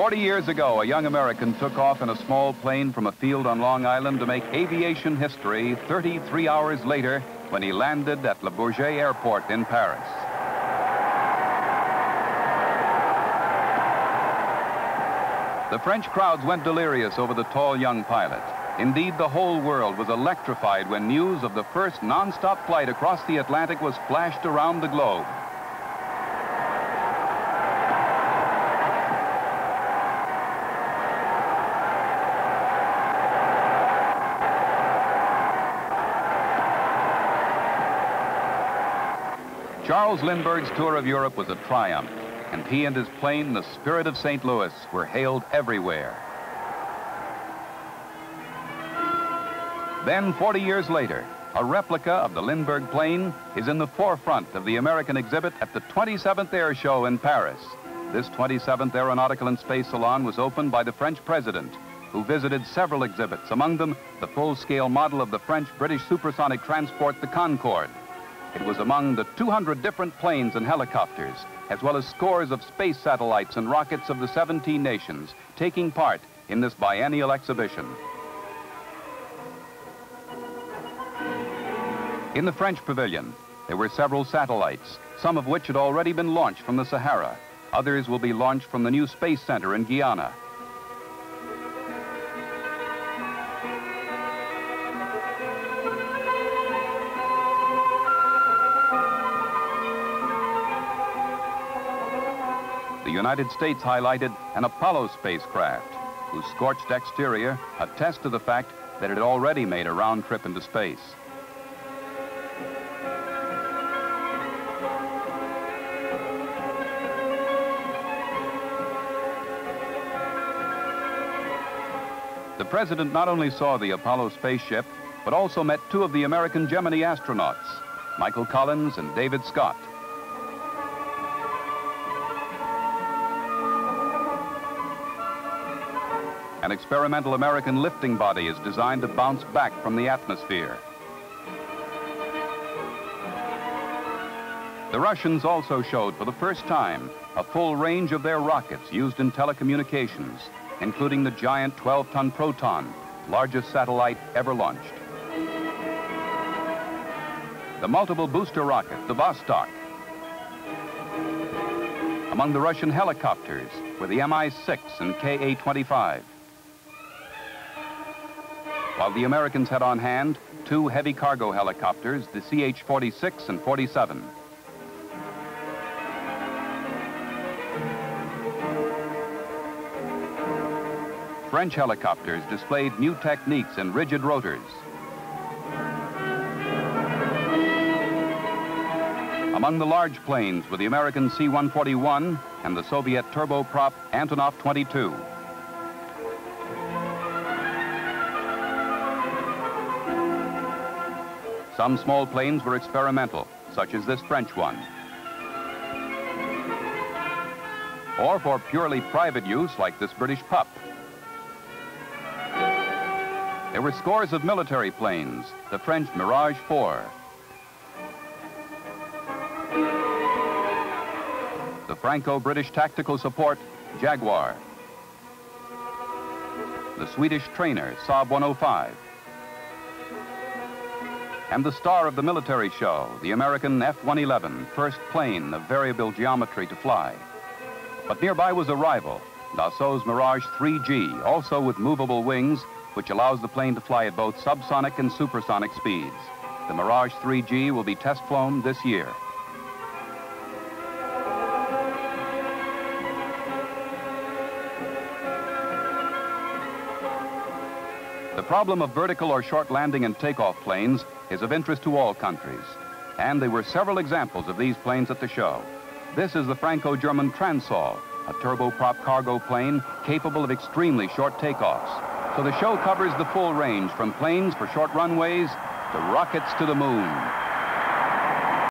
40 years ago, a young American took off in a small plane from a field on Long Island to make aviation history 33 hours later when he landed at Le Bourget Airport in Paris. The French crowds went delirious over the tall young pilot. Indeed, the whole world was electrified when news of the first non-stop flight across the Atlantic was flashed around the globe. Charles Lindbergh's tour of Europe was a triumph, and he and his plane, the Spirit of St. Louis, were hailed everywhere. Then, 40 years later, a replica of the Lindbergh plane is in the forefront of the American exhibit at the 27th Air Show in Paris. This 27th Aeronautical and Space Salon was opened by the French president, who visited several exhibits, among them the full-scale model of the French-British supersonic transport, the Concorde. It was among the 200 different planes and helicopters, as well as scores of space satellites and rockets of the 17 nations, taking part in this biennial exhibition. In the French pavilion, there were several satellites, some of which had already been launched from the Sahara. Others will be launched from the new Space Center in Guyana. The United States highlighted an Apollo spacecraft, whose scorched exterior attests to the fact that it had already made a round trip into space. The president not only saw the Apollo spaceship, but also met two of the American Gemini astronauts, Michael Collins and David Scott. An experimental American lifting body is designed to bounce back from the atmosphere. The Russians also showed for the first time a full range of their rockets used in telecommunications, including the giant 12-ton Proton, largest satellite ever launched. The multiple booster rocket, the Vostok. Among the Russian helicopters were the Mi-6 and Ka-25. While the Americans had on hand two heavy cargo helicopters, the CH-46 and 47. French helicopters displayed new techniques in rigid rotors. Among the large planes were the American C-141 and the Soviet turboprop Antonov 22. Some small planes were experimental, such as this French one. Or for purely private use, like this British Pup. There were scores of military planes, the French Mirage 4. The Franco-British tactical support, Jaguar. The Swedish trainer, Saab 105. And the star of the military show, the American F-111, first plane of variable geometry to fly. But nearby was a rival, Dassault's Mirage 3G, also with movable wings, which allows the plane to fly at both subsonic and supersonic speeds. The Mirage 3G will be test flown this year. The problem of vertical or short landing and takeoff planes is of interest to all countries, and there were several examples of these planes at the show. This is the Franco-German Transall, a turboprop cargo plane capable of extremely short takeoffs. So the show covers the full range, from planes for short runways to rockets to the moon.